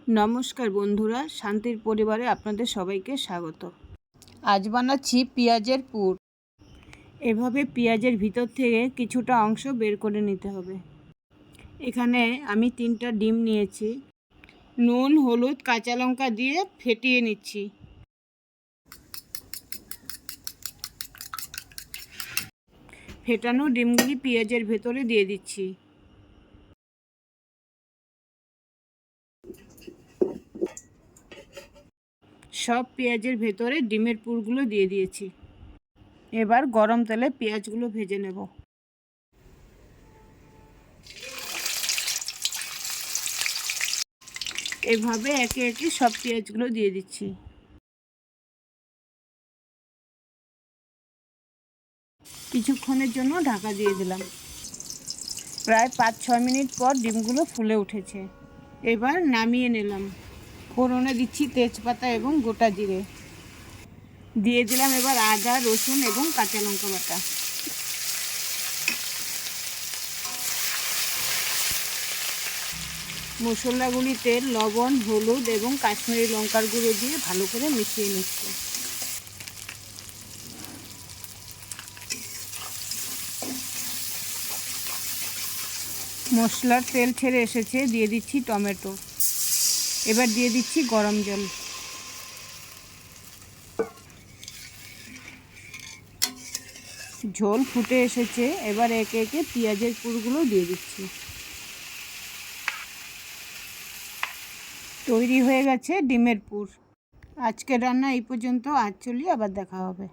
নমস্কার বন্ধুরা, শান্তির পরিবারে আপনাদের সবাইকে স্বাগত। আজ বানাচ্ছি পেঁয়াজের পুর। এভাবে পেঁয়াজের ভিতর থেকে কিছুটা অংশ বের করে নিতে হবে। এখানে আমি 3টা ডিম নিয়েছি। নুন, হলুদ, কাঁচা লঙ্কা দিয়ে ফেটিয়ে নিচ্ছি। ফেটানো ডিমগুলি পেঁয়াজের ভেতরে দিয়ে দিচ্ছি। সব পেঁয়াজের ভেতরে ডিমের পুরগুলো দিয়ে দিয়েছি। এবার গরম তেলে পেঁয়াজগুলো ভেজে নেব। এভাবে একে একে সব পেঁয়াজগুলো দিয়ে দিচ্ছি। কিছুক্ষণের জন্য ঢাকা দিয়ে দিলাম। প্রায় 5-6 মিনিট পর ডিমগুলো ফুলে উঠেছে। এবার নামিয়ে নিলাম। ফোড়নে দিচ্ছি তেজপাতা এবং গোটা জিরে। দিয়ে দিলাম এবার আদা, রসুন এবং কাঁচা লঙ্কা বাটা। মশলাগুলিতে লবণ, হলুদ এবং কাশ্মীরি লঙ্কার গুঁড়ো দিয়ে ভালো করে মিশিয়ে নিচ্ছি। মশলার তেল ছেড়ে এসেছে, দিয়ে দিচ্ছি টমেটো। এবার দিয়ে দিচ্ছি গরম জল। ঝোল ফুটে এসেছে, এবার একে একে পেঁয়াজের পুরগুলো দিয়ে দিচ্ছি। তৈরি হয়ে গেছে ডিমের পুর। আজকের রান্না এই পর্যন্ত। আজ চলি, আবার দেখা হবে।